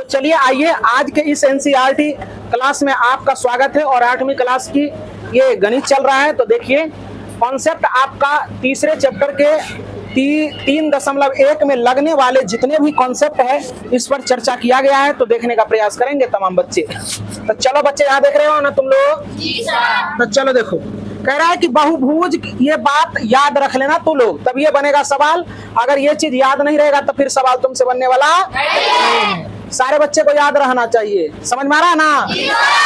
तो चलिए आइए आज के इस एनसीईआरटी क्लास में आपका स्वागत है। और 8वीं क्लास की ये गणित चल रहा है। तो देखिए कॉन्सेप्ट आपका तीसरे चैप्टर के 3.1 में लगने वाले जितने भी कॉन्सेप्ट है इस पर चर्चा किया गया है। तो देखने का प्रयास करेंगे तमाम बच्चे। तो चलो बच्चे यहाँ देख रहे हो ना तुम लोग। तो चलो देखो, कह रहा है कि बहुभुज, ये बात याद रख लेना तू लोग, तब ये बनेगा सवाल। अगर ये चीज याद नहीं रहेगा तो फिर सवाल तुमसे बनने वाला नहीं है। सारे बच्चे को याद रहना चाहिए। समझ में आ रहा है ना?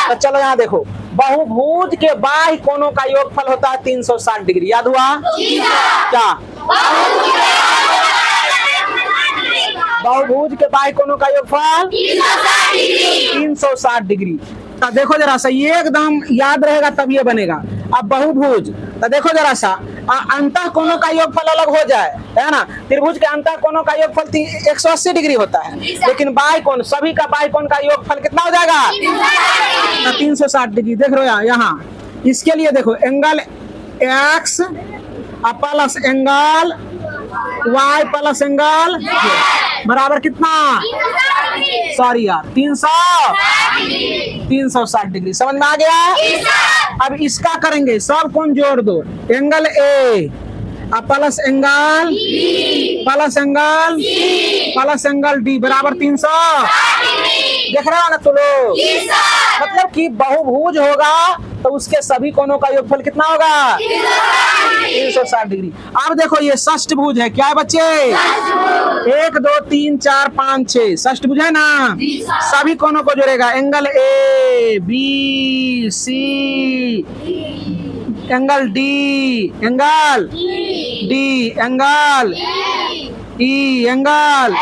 तो चलो यहाँ देखो, बहुभुज के बाह्य कोणों का योगफल होता है 360 डिग्री। याद हुआ क्या? बहुभुज के बाह्य कोणों का योगफल 360 डिग्री। तो देखो जरा सा, ये एकदम याद रहेगा तब ये बनेगा। अब बहुभुज, तो देखो जरा सा, अंतः कोणों का योगफल अलग हो जाए, है ना। त्रिभुज के अंतः कोणों का योगफल 180 डिग्री होता है, लेकिन बाह्य कोण, सभी का बाह्य कोण का योगफल कितना हो जाएगा? 360 डिग्री। देख रहे हो यहाँ, इसके लिए देखो angle x plus angle y plus angle बराबर कितना? सॉरी यार, 360 डिग्री। समझ में आ गया? अब इसका करेंगे, सब कोण जोड़ दो। Angle A plus angle plus angle D बराबर 300। देख रहे हो ना तो लोग? मतलब कि बहुभुज होगा तो उसके सभी कोणों का योगफल कितना होगा? 360 डिग्री। अब देखो ये षष्ठभुज है। क्या है बच्चे? 1 2 3 4 5 6 षष्ठभुज है ना। सभी कोणों को जोड़ेगा। Angle A B C angle D angle D angle E angle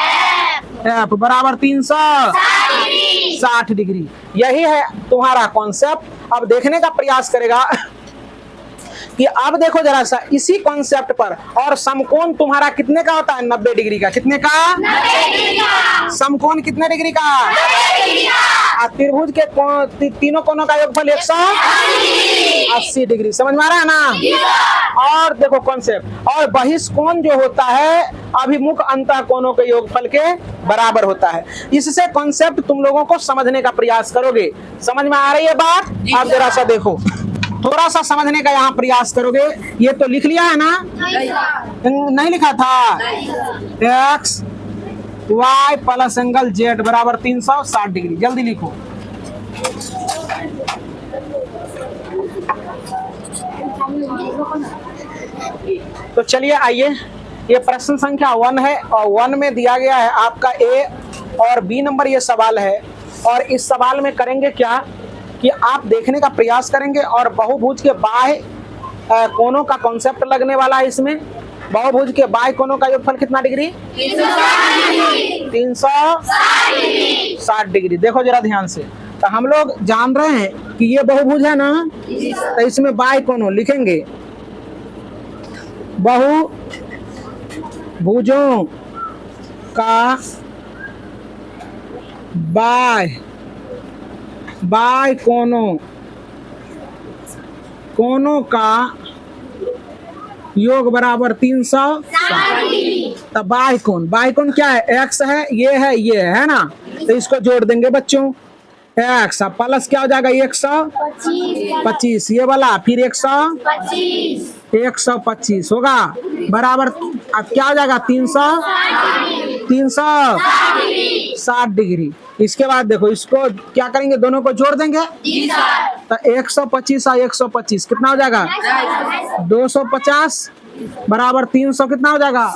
F बराबर 360 डिग्री। यही है तुम्हारा कॉन्सेप्ट। अब देखने का प्रयास करेगा कि अब देखो जरा सा, इसी कॉन्सेप्ट पर और समकोण तुम्हारा कितने का होता है? 90 डिग्री का। कितने का? 90 डिग्री का। समकोण कितने डिग्री का? 90 डिग्री का। त्रिभुज के तीनों कोणों का योगफल 180 डिग्री। समझ में आ रहा है ना? और देखो कॉन्सेप्ट, और बहिष्कोण जो होता है अभिमुख अंतः कोणों के योगफल के बराबर होता है। इससे कॉन्सेप्ट तुम लोगों को समझने का प्रयास करोगे। समझ में आ रही है बात? अब जरा सा देखो, थोड़ा सा समझने का यहाँ प्रयास करोगे। ये तो लिख लिया है ना? नहीं लिखा था? x y plus angle z बराबर 360 डिग्री। जल्दी लिखो। तो चलिए आइए, ये प्रश्न संख्या 1 है और 1 में दिया गया है आपका A और B नंबर ये सवाल है। और इस सवाल में करेंगे क्या कि आप देखने का प्रयास करेंगे और बहुभुज के बाह्य कोणों का कॉन्सेप्ट लगने वाला है। इसमें बहुभुज के बाह्य कोणों का योगफल कितना डिग्री? 360 डिग्री। देखो जरा ध्यान से, तो हम लोग जान रहे हैं कि ये बहुभुज है ना, तो इसमें बाह्य कोणों लिखेंगे। बहुभुजों का बाह्य कोणों का योग बराबर 360। तब बाह्य कोण क्या है? x है, ये है ना। तो इसको जोड़ देंगे बच्चों। x प्लस क्या हो जाएगा? 125 ये वाला, फिर 125 होगा बराबर। अब क्या हो जाएगा? 360 डिग्री। इसके बाद देखो, इसको क्या करेंगे? दोनों को जोड़ देंगे। तो 125 और 125 कितना हो जाएगा? 250 बराबर 300 कितना हो जाएगा?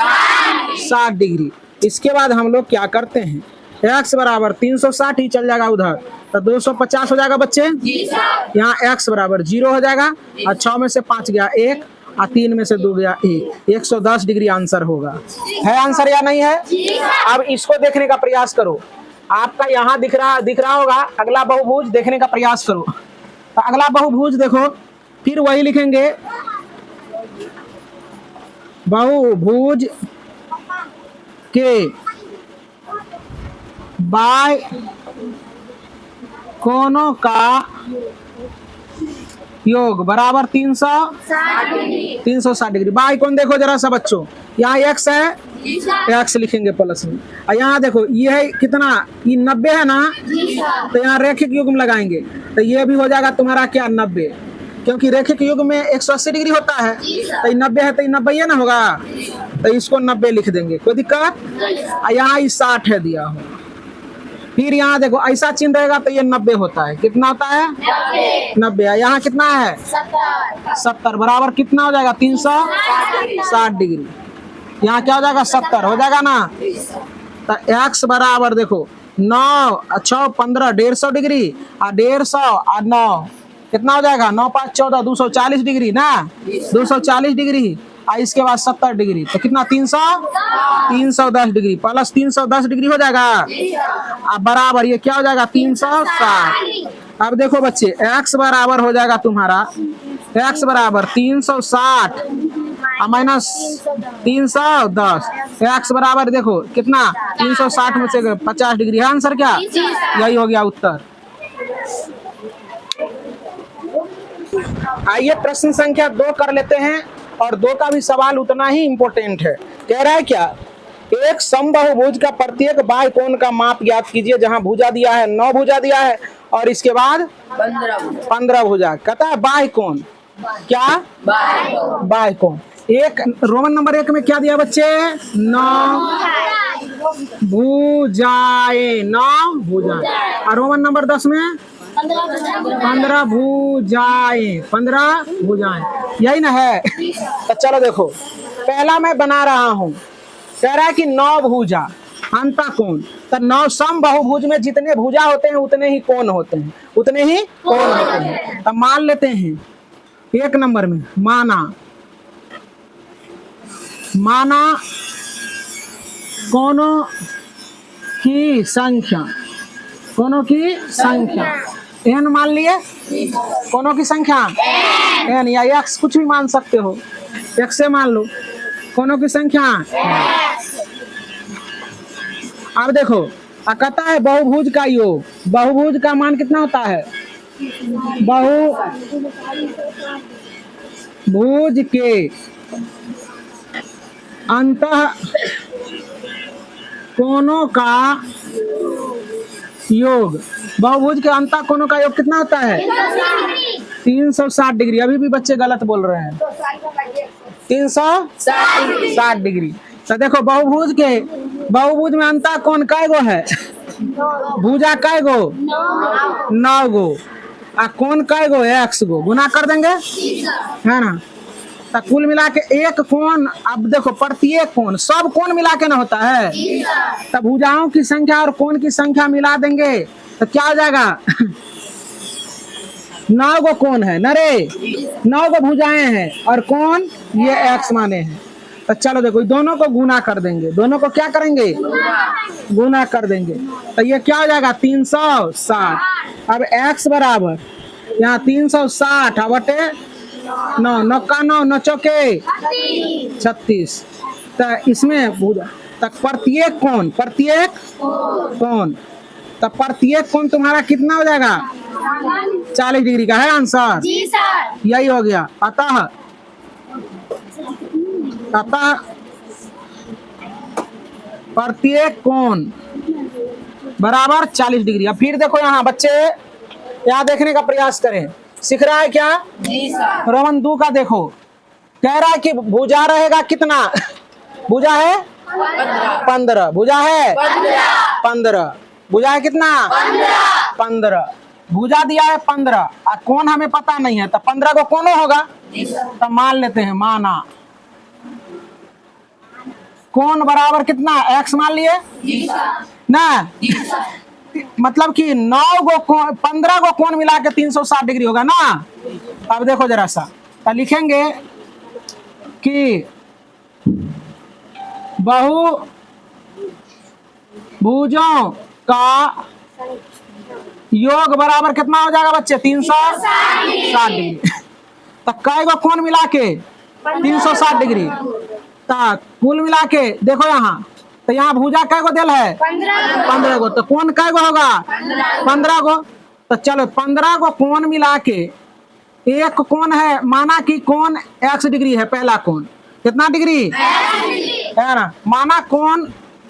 60 डिग्री। इसके बाद हम लोग क्या करते हैं? x बराबर 360 ही चल जाएगा उधर, तो 250 हो जाएगा बच्चे। यहाँ x बराबर 0 हो जाएगा, और 6 में से 5 गया 1 और 3 में से 2 गया 1। 110 डिग्री आंसर होगा। है आंसर या नहीं है? अब इसको देखने का प्रयास करो। आपका यहाँ दिख रहा होगा। अगला बहुभुज देखने का प्रयास करो। तो अगला बहुभुज देखो, फिर वही लिखेंगे। बहुभुज के बाह्य कोणों का योग बराबर 360 डिग्री। बाह्य कोण देखो जरा सा बच्चों, यहाँ x है, एक्स लिखेंगे प्लस में। और यहाँ देखो ये है कितना, ये 90 है ना, तो यहाँ रेखिक युग्म लगाएंगे तो ये भी हो जाएगा तुम्हारा क्या 90, क्योंकि रेखिक युग्म में 180 डिग्री होता है, तो 90 है तो 90 ना होगा, तो इसको 90 लिख देंगे, कोई दिक्कत। और यहाँ 60 है दिया हो, फिर यहाँ देखो ऐसा चिन्ह रहेगा तो ये 90 होता है, कितना होता है 90। यहाँ कितना है 70 बराबर कितना हो जाएगा 360 डिग्री। यहाँ क्या हो जाएगा 70 हो जाएगा ना, तो एक्स बराबर देखो 9 अच्छा 15 150 डिग्री और 150 और 9 कितना हो जाएगा 9 5 14 240 डिग्री ना, 240 डिग्री और इसके बाद 70 डिग्री तो कितना 310 डिग्री प्लस 310 डिग्री हो जाएगा। अब बराबर ये क्या हो जाएगा 360। अब देखो बच्चे x बराबर हो जाएगा तुम्हारा, x बराबर 360 माइनस 310, x बराबर देखो कितना 360 में से 50 डिग्री है आंसर क्या, यही हो गया उत्तर। आइए प्रश्न संख्या 2 कर लेते हैं, और 2 का भी सवाल उतना ही इम्पोर्टेंट है। कह रहा है क्या, एक समबाहुभुज का प्रत्येक बाह्य कोण का माप ज्ञात कीजिए, जहां भुजा दिया है 9 भुजा दिया है और इसके बाद 15 भुजा। कहता है बाह्य कोण, क्या बाह्य कोण। एक रोमन नंबर 1 में क्या दिया बच्चे 9 भुजाएं, 9 भुजाएं, और रोमन नंबर 10 में 15 भुजाएं, 15 भुजाएं, यही ना है। तो चलो देखो पहला मैं बना रहा हूं, कह रहा है कि 9 भुजा अंतःकोण, तो 9 समबाहुभुज में जितने भुजा होते हैं उतने ही कोण होते हैं, उतने ही कोण होते हैं। तो मान लेते हैं 1 नंबर में माना कोणों की संख्या, कोणों की संख्या n मान लिए, कोणों की संख्या n या x कुछ भी मान सकते हो, x से मान लो कोणों की संख्या। अब देखो कहता है बहुभुज का योग, बहुभुज का मान कितना होता है, बहुभुज के अंतः कोणों का योग, बहुभुज के अंतः कोणों का योग कितना होता है 360 डिग्री। अभी भी बच्चे गलत बोल रहे हैं, 360 डिग्री। तो देखो बहुभुज में अंतः कोण कै गो है, भुजा कै गो 9 गो, और कोण कै गो x गो, गुना कर देंगे है ना। तो कुल मिला के एक कोण, अब देखो प्रत्येक कोण, सब कोण मिला के ना होता है, तब भुजाओं की संख्या और कोण की संख्या मिला देंगे तो क्या हो जाएगा 9 गो कोण है न रे, 9 गो भुजाएं हैं और कोण ये x माने हैं। तो चलो देखो दोनों को गुना कर देंगे, दोनों को क्या करेंगे गुना कर देंगे, तो ये क्या हो जाएगा 360। अब x बराबर यहाँ 360 बटे 9, 9 का 9, 9 चौके 36। तो इसमें तक प्रत्येक कोण तो प्रत्येक कोण तुम्हारा कितना हो जाएगा 40 डिग्री का है आंसर, यही हो गया। अतः प्रत्येक कोण बराबर 40 डिग्री। अब फिर देखो यहाँ बच्चे, यहाँ देखने का प्रयास करें, सीख रहा है क्या रोमन 2 का देखो, कह रहा है कि भुजा रहेगा कितना, भुजा है 15, भुजा है 15, भुजा है कितना 15, भुजा दिया है 15 और कोण हमें पता नहीं है, तो 15 को कोण होगा, तो मान लेते हैं माना कोण बराबर कितना x मान लिए ना, मतलब कि 9 गो 15 गो कोण मिला के 360 डिग्री होगा ना। अब देखो जरा सा, तो लिखेंगे कि बहुभुजों का योग बराबर कितना हो जाएगा बच्चे 360 डिग्री। तो कै गो कोण मिला के 360 डिग्री, तो कुल मिला के देखो यहाँ, तो यहाँ भुजा कै गो दिल है 15 गो, तो कोण कै गो होगा 15 गो। तो चलो 15 गो कोण मिला के एक कोण है, माना कि कोण x डिग्री है, पहला कोण कितना डिग्री है ना। माना कोण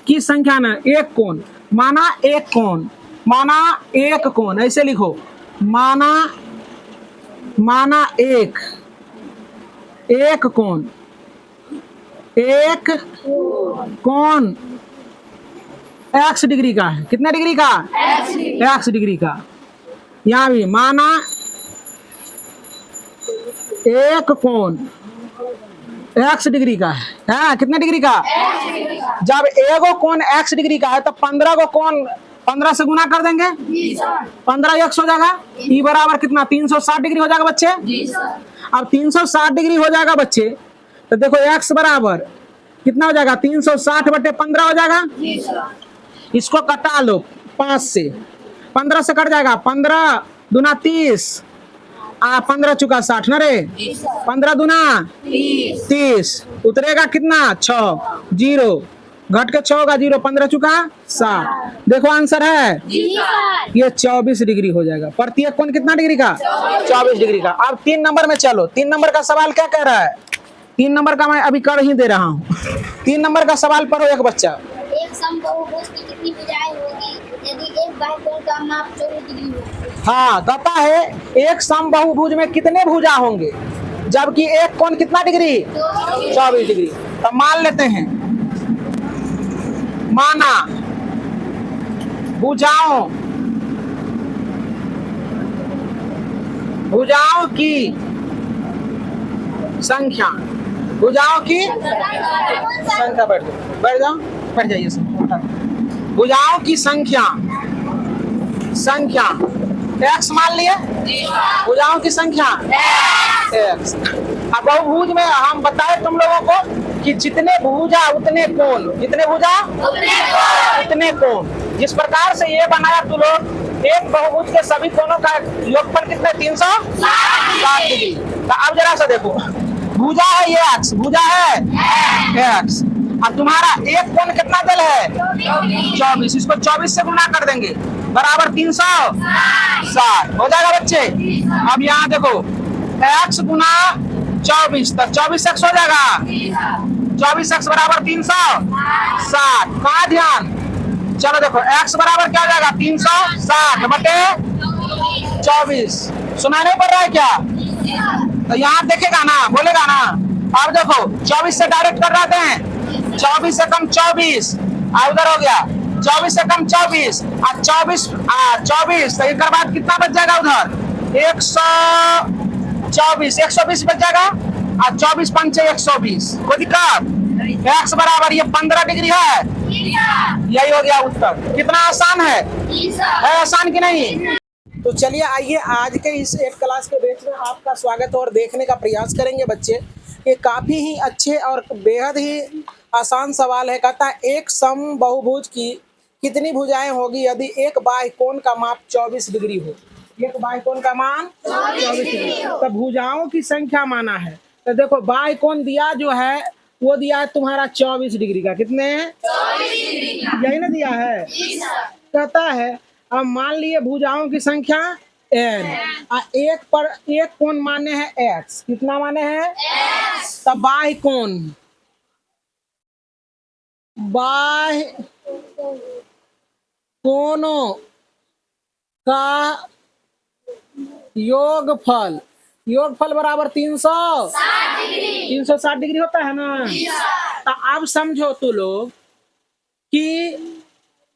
की संख्या ना, एक कोण, माना एक कोण, माना एक कोण, ऐसे लिखो, माना एक कोण, एक कोण x डिग्री का है। कितने डिग्री का? x डिग्री का। यहां भी माना एक कोण x डिग्री का है, कितने डिग्री का? जब एगो कोण x डिग्री का है तो 15 को कोण 15 से गुना कर देंगे, 15 x हो जाएगा, ई बराबर कितना? 360 डिग्री हो जाएगा बच्चे। अब 360 डिग्री हो जाएगा बच्चे, तो देखो x बराबर कितना हो जाएगा? 360 बटे 15 हो जाएगा। इसको कटा लो 5 से, 15 से कट जाएगा, 15 दूना 30, 15 चुका 60 ना रे, 15 दूना 30, उतरेगा कितना? 6, 0 घट के 6 होगा 0, 15 चुका 60। देखो आंसर है ये 24 डिग्री हो जाएगा। प्रत्येक कोण कितना डिग्री का? 24 डिग्री का। अब 3 नंबर में चलो। 3 नंबर का सवाल क्या कह रहा है? 3 नंबर का मैं अभी कर ही दे रहा हूँ। 3 नंबर का सवाल पढ़ो एक बच्चा। एक समबाहुभुज की कितनी भुजाएं होगी यदि एक बाह्यकोण का माप 24 डिग्री हो? हाँ, कहता है एक समबाहुभुज में कितने भुजा होंगे जबकि एक कोण कितना डिग्री? 24 डिग्री। तो मान लेते हैं, माना भुजाओं की संख्या, भुजाओं की संख्या, बैठ जाइए, भुजाओं की संख्या x मान लिए, भुजाओं की संख्या x। अब बहुभुज में हम बताए तुम लोगों को कि जितने भुजा उतने कोण, जितने भुजा उतने कोण। जिस प्रकार से ये बनाया तू लोग, एक बहुभुज के सभी कोणों का योगफल कितना? 360 डिग्री। तो अब जरा सा देखो, भुजा है ये x, भुजा है x, अब तुम्हारा एक कोण कितना दल है? 24, इसको 24 से गुना कर देंगे, बराबर 360 हो जाएगा बच्चे। अब यहाँ देखो x गुना 24, तब 24x हो जाएगा, 24x बराबर 360। कहाँ ध्यान? चलो देखो x बराबर क्या हो जाएगा? 360 बटे 24। सुना नहीं पड़ रहा है क्या? तो यहाँ देखेगा ना, बोलेगा ना। अब देखो 24 से डायरेक्ट कर रहे हैं, 24 से कम 24, उधर हो गया 24 से कम 24, 24 तो एक बाद कितना बच जाएगा उधर? 124, 120 बच जाएगा, और 24 पंचे 120। कोई दिक्कत? x बराबर ये 15 डिग्री है, यही हो गया उत्तर। कितना आसान है आसान की नहीं? तो चलिए आइए आज के इस एक क्लास के बैच में आपका स्वागत और देखने का प्रयास करेंगे बच्चे। ये काफ़ी ही अच्छे और बेहद ही आसान सवाल है। कहता है एक समबाहुभुज की कितनी भुजाएं होगी यदि एक बाह्य कोण का माप 24 डिग्री हो? एक बाह्य कोण का मान 24 डिग्री। तो भुजाओं की संख्या माना है, तो देखो बाह्य कोण दिया जो है वो दिया है तुम्हारा 24 डिग्री का। कितने? 24 डिग्री का। यही ना दिया है? कहता है अब मान लिए भुजाओं की संख्या n, एक पर एक कोण माने हैं x। कितना माने हैं? x। तब बाह्य कोणों का योगफल बराबर 360 डिग्री होता है ना। तो अब समझो तू लोग कि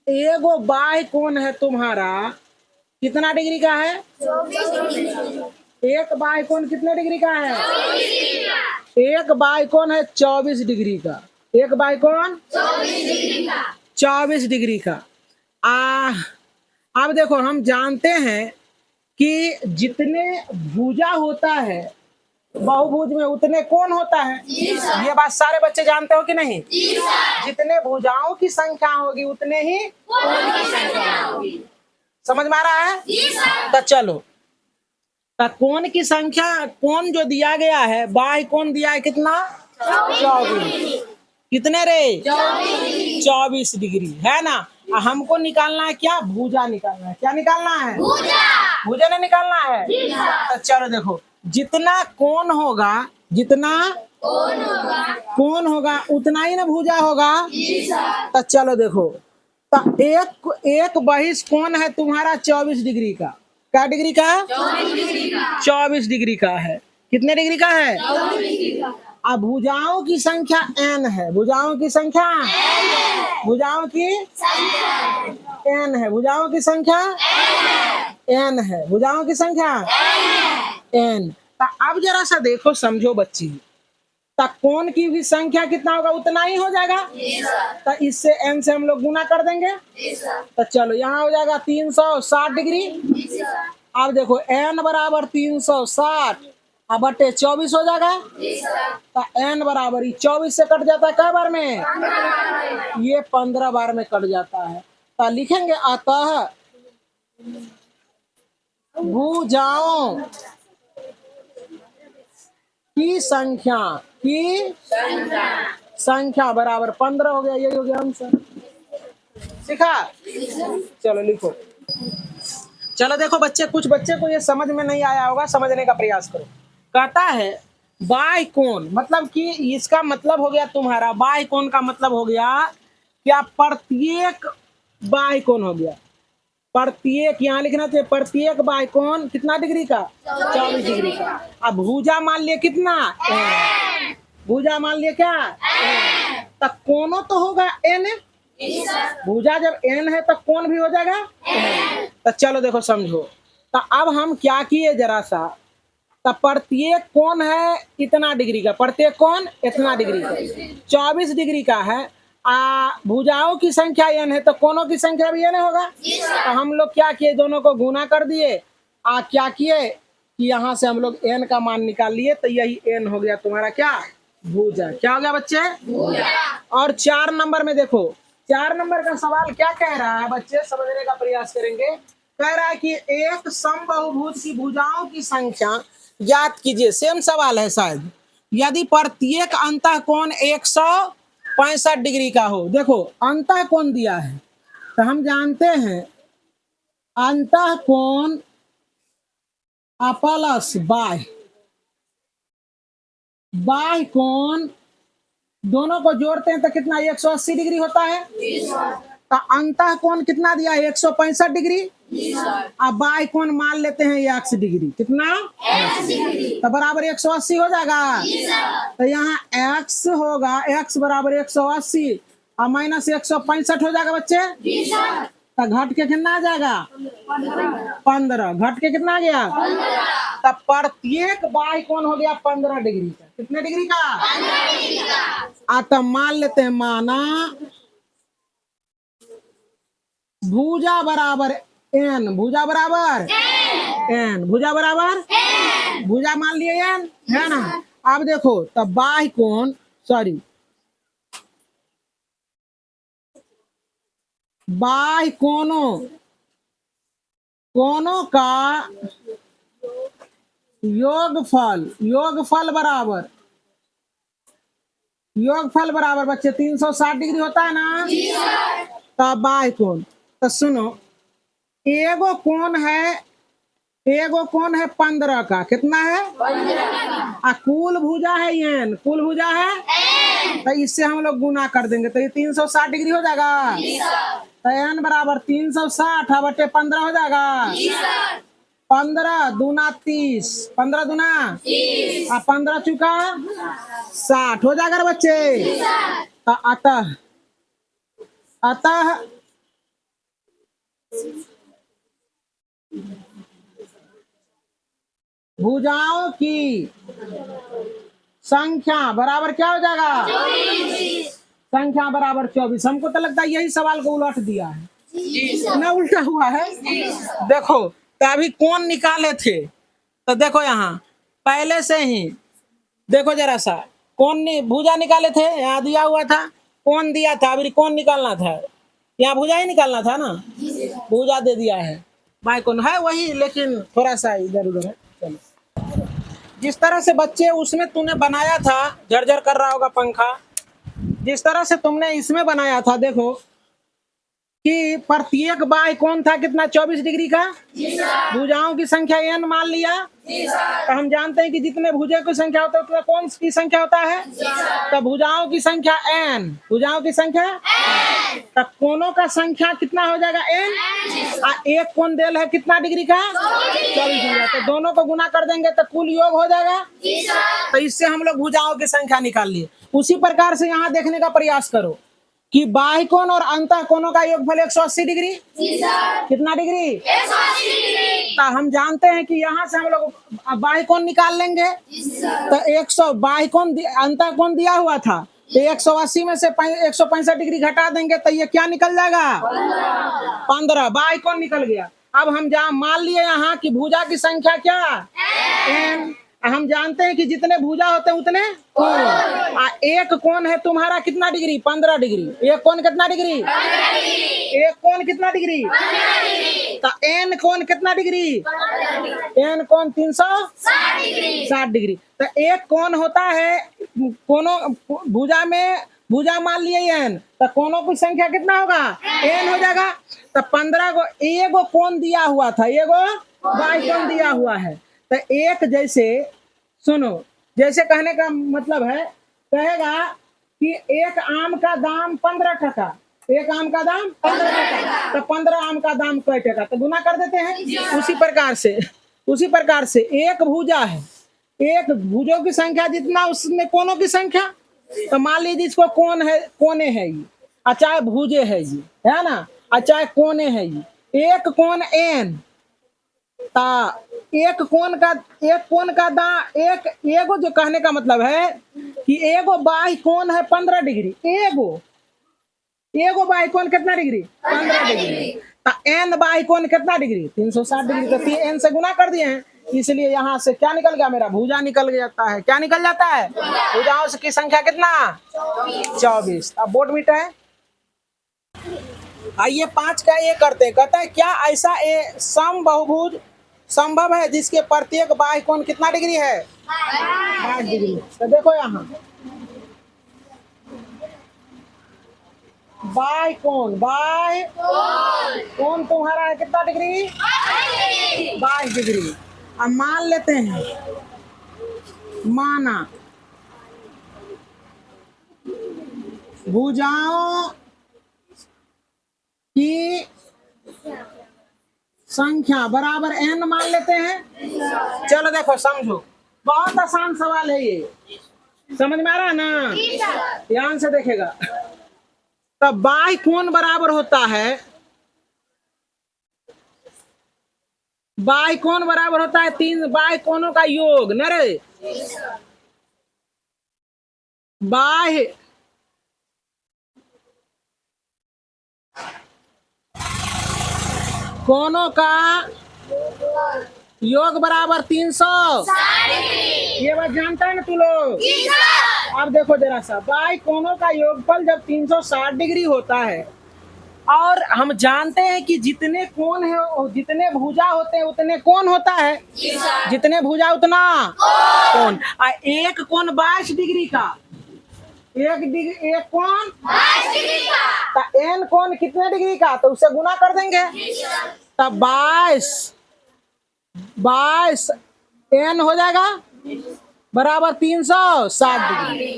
एगो बाह्य कोण है तुम्हारा कितना डिग्री का है? 24 डिग्री। एक बाह्य कोण कितने डिग्री का है? 24 डिग्री का। एक बाह्य कोण है 24 डिग्री का। एक बाह्य कोण 24 डिग्री का। 24 डिग्री का। अब देखो हम जानते हैं कि जितने भुजा होता है बहुभुज में उतने कोण होता है। ये बात सारे बच्चे जानते हो कि नहीं? जितने भुजाओं की संख्या होगी उतने ही कोण की संख्या होगी। समझ में आ रहा है? तो चलो, तो कोण की संख्या, कोण जो दिया गया है बाह्य कोण दिया है कितना? 24। कितने रे? 24 डिग्री है ना। हमको निकालना है क्या? भुजा निकालना है। क्या निकालना है? भुजा ने निकालना है। तो चलो देखो, जितना कोण होगा, जितना कौन होगा उतना ही ना भुजा होगा। तो चलो देखो, तो एक बहिष कोण है तुम्हारा 24 डिग्री का। क्या डिग्री का? 24 डिग्री का है। कितने डिग्री का है? अब भुजाओं की संख्या n है। भुजाओं की संख्या भुजाओं की n है। भुजाओं की संख्या n है। भुजाओं की संख्या n। तो अब जरा सा देखो, समझो बच्ची, तो कोण की भी संख्या कितना होगा उतना ही हो जाएगा। तो इससे n से हम लोग गुना कर देंगे। तो चलो यहाँ हो जाएगा 360 डिग्री। अब देखो n बराबर 360 अब बटे 24 हो जाएगा। तो n बराबर 24 से कट जाता है कै बार में? ये 15 बार में कट जाता है। तो लिखेंगे अतः भुजाओं की संख्या बराबर 15 हो गया। यही हो गया आंसर। सीखा? चलो लिखो। चलो देखो बच्चे, कुछ बच्चे को ये समझ में नहीं आया होगा, समझने का प्रयास करो। कहता है बाह्य कोण, मतलब कि इसका मतलब हो गया तुम्हारा, बाह्य कोण का मतलब हो गया क्या? प्रत्येक बाह्य कोण हो गया। प्रत्येक, यहाँ लिखना चाहिए प्रत्येक बाह्य कोण कितना डिग्री का? 24 डिग्री का। अब भुजा मान लिया कितना? भुजा मान लिया क्या? तो कोणों तो होगा n। भुजा जब n है तो कोण भी हो जाएगा। तो चलो देखो समझो, तो अब हम क्या किए जरा सा, तो प्रत्येक कोण है इतना डिग्री का, प्रत्येक कोण इतना डिग्री का, 24 डिग्री का है। भुजाओं की संख्या n है तो कोणों की संख्या भी n होगा। तो हम लोग क्या किए, दोनों को गुना कर दिए। क्या किए कि यहाँ से हम लोग n का मान निकाल लिए। तो यही n हो गया तुम्हारा क्या? भुजा। क्या हो गया बच्चे? भुजा। और 4 नंबर में देखो, 4 नंबर का सवाल क्या कह रहा है बच्चे, समझने का प्रयास करेंगे। कह रहा है कि एक समबाहुभुज की भुजाओं की संख्या ज्ञात कीजिए। सेम सवाल है शायद। यदि प्रत्येक अंतःकोण 165 डिग्री का हो। देखो अंतःकोण दिया है तो हम जानते हैं अंतःकोण प्लस बाह्य कोण दोनों को जोड़ते हैं तो कितना? 180 डिग्री होता है। तो अंतःकोण कितना दिया है? 165 डिग्री। अब बाह्य कोण मान लेते हैं 1 डिग्री। कितना? तो बराबर 180 हो जाएगा। तो यहाँ x होगा, x बराबर 180 और माइनस 165 हो जाएगा बच्चे। तो घट के कितना आ जाएगा? 15। घट के कितना आ गया? तब प्रत्येक बाह्य कोण हो गया 15 डिग्री का। कितने डिग्री का? तब मान लेते हैं, माना भुजा बराबर n। भुजा बराबर n। भुजा बराबर भुजा मान लिए n है ना। अब देखो तब बाह्य कोण, सॉरी, बाह्य कोणों का योगफल बराबर बच्चे 360 डिग्री होता है ना। तब बाह्य कोण, तो सुनो, एगो कोण है 15 का। कितना है? 15। कुल भुजा है n। कुल भुजा है तो इससे हम लोग गुना कर देंगे तो ये 360 डिग्री हो जाएगा। तो n बराबर 360 बटे 15 हो जाएगा। 15 दूना 30, 15 दूना 15 चुका 60 हो जाएगा बच्चे। तो अतः भुजाओं की संख्या बराबर क्या हो जाएगा? 24। संख्या बराबर 24। हमको तो लगता है यही सवाल को उलट दिया है ना, उल्टा हुआ है। देखो तो अभी कौन निकाले थे, तो देखो यहाँ पहले से ही देखो जरा सा, कौन भुजा निकाले थे, यहाँ दिया हुआ था कौन दिया था, अभी कौन निकालना था, यहाँ भुजा ही निकालना था ना। भुजा दे दिया है, बाय कौन है वही, लेकिन थोड़ा सा इधर उधर है। चलो जिस तरह से बच्चे उसमें तूने बनाया था, झरझर कर रहा होगा पंखा, जिस तरह से तुमने इसमें बनाया था, देखो कि प्रत्येक बाह्य कोण था कितना 24 डिग्री का, भुजाओं की संख्या n मान लिया, तो हम जानते हैं कि जितने भुजा की संख्या होता है उतना कौन की संख्या होता है, तो भुजाओं की संख्या n, भुजाओं की संख्या तो कोनों का संख्या कितना हो जाएगा n, एक कोण देल है कितना डिग्री का 24 डिग्री, तो दोनों को गुना कर देंगे तो कुल योग हो जाएगा, तो इससे हम लोग भुजाओं की संख्या निकाल लिए। उसी प्रकार से यहाँ देखने का प्रयास करो कि बाह्य कोण और अंतः कोणों का योगफल 180 डिग्री, कितना डिग्री 180 डिग्री, तो हम जानते हैं कि यहाँ से हम लोग बाह्य कोण निकाल लेंगे, तो 100 बाह्य कोण अंतः कोण दिया हुआ था, तो 180 में से 165 डिग्री घटा देंगे तो ये क्या निकल जाएगा 15, बाह्य कोण निकल गया। अब हम जहाँ मान लिए यहाँ की भुजा की संख्या क्या n, हम जानते हैं कि जितने भुजा होते हैं उतने कोण, एक कोण है तुम्हारा कितना डिग्री 15 डिग्री, एक कोण कितना डिग्री, एक कोण कितना डिग्री, तो n कोण कितना डिग्री, n कोण 360 डिग्री, तो एक कोण होता है कोनों भुजा में, भुजा मान लिए n, तो कोनों की संख्या कितना होगा n हो जाएगा, तो 15 को एगो कोण दिया हुआ था, एगो बाह्य कोण दिया हुआ है, तो एक जैसे सुनो, जैसे कहने का मतलब है, कहेगा कि एक आम का दाम 15 टका, एक आम का दाम 15 टका, तो 15 आम का दाम कै टका, तो गुना कर देते हैं। उसी प्रकार से एक भुजा है, एक भुजों की संख्या जितना उसमें कोनों की संख्या, तो मान लीजिए इसको कोण है, कोने है ये, चाहे भुजे है ये, है ना, चाहे कोने है ये, एक कोण n, एक कोण का एक एगो, जो कहने का मतलब है कि एगो बाह्य कोण है 15 डिग्री, एगो बाह्य कोण कितना डिग्री 15 डिग्री, तो n बाह्य कोण कितना डिग्री 360 डिग्री, तो n से गुना कर दिए हैं, इसलिए यहाँ से क्या निकल गया, मेरा भुजा निकल जाता है, क्या निकल जाता है, भुजाओं की संख्या कितना 24। अब बोर्ड मीटर है। आइए 5 का ये करते हैं, कहता है क्या ऐसा सम बहुभुज संभव है जिसके प्रत्येक बाह्य कोण कितना डिग्री है 5 डिग्री, तो देखो यहाँ बाह्य कोण तुम्हारा है कितना डिग्री 22 डिग्री। अब मान लेते हैं, माना भुजाओं की संख्या बराबर n मान लेते हैं। चलो देखो समझो, बहुत आसान सवाल है ये, समझ में आ रहा है ना, ध्यान से देखेगा। तब बाह्य कोण बराबर होता है, बाह्य कोण बराबर होता है 3 बाह्य कोणों का योग, न रे, बाह्य कोणों का योग बराबर 360, ये बात जानता है ना तू लोग। अब देखो जरा सा, बाह्य कोणों का योगफल जब 360 डिग्री होता है, और हम जानते हैं कि जितने कोण है, जितने भुजा होते हैं उतने कोण होता है, जितने भुजा उतना कोण, एक कोण 22 डिग्री का, एक कोण 22 डिग्री का, तो n कोण कितने डिग्री का, तो उसे गुना कर देंगे, तब 22 n हो जाएगा बराबर 360 डिग्री।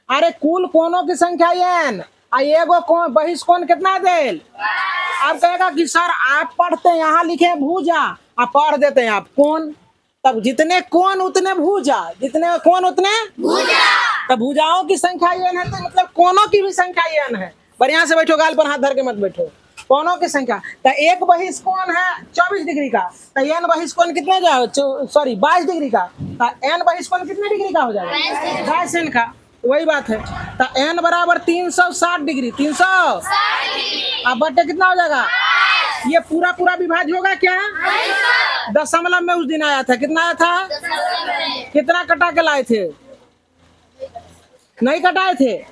अरे कुल कोणों की संख्या n, एगो कोण बहिष कोण कितना देल, आप कहेगा कि सर आप पढ़ते हैं यहाँ लिखे भुजा, आप पढ़ देते हैं आप कोण, तब जितने कोण उतने भुजा, जितने कोण उतने भुजा, तब भुजाओं की संख्या n है, तो मतलब कोणों की भी संख्या n है। बढ़िया से बैठो, गाल पर हाथ धर के मत बैठो। कोणों की संख्या, तो एक बहिष कोण है 24 डिग्री का, तो n बहिष कोण कितने जाए, सॉरी 22 डिग्री का, तो n बहिष कोण कितने डिग्री का हो जाएगा 22 n का, वही बात है। तो n बराबर 360 डिग्री, 360, अब बटे कितना हो जाएगा, ये पूरा पूरा विभाज्य होगा क्या, दशमलव में उस दिन आया था, कितना आया था, कितना कटा के लाए थे, नहीं कटाए थे,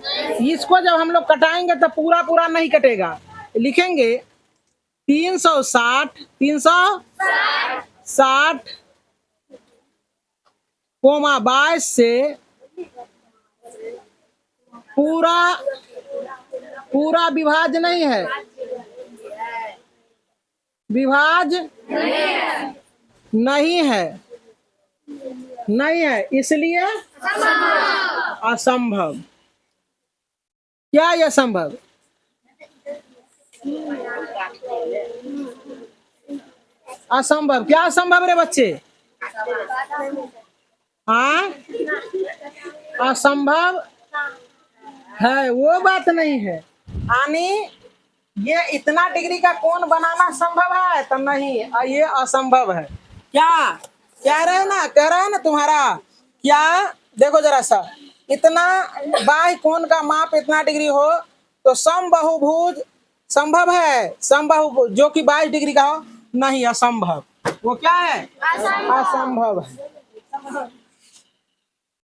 इसको जब हम लोग कटाएंगे तो पूरा पूरा नहीं कटेगा, लिखेंगे 360 कोमा 22 से पूरा विभाज्य नहीं है, विभाज्य नहीं है, नहीं है, इसलिए असंभव। क्या यह संभव? असंभव। क्या असंभव रे बच्चे? हाँ, असंभव है, वो बात नहीं है। यानी ये इतना डिग्री का कोण बनाना संभव है तो नहीं, ये असंभव है। क्या कह रहे हैं ना, कह रहा है ना तुम्हारा क्या? देखो जरा सा, इतना बाह्य कोण का माप इतना डिग्री हो तो समबाहुभुज संभव है, समबाहुभुज जो कि 22 डिग्री का हो नहीं, असंभव। वो क्या है? असंभव है।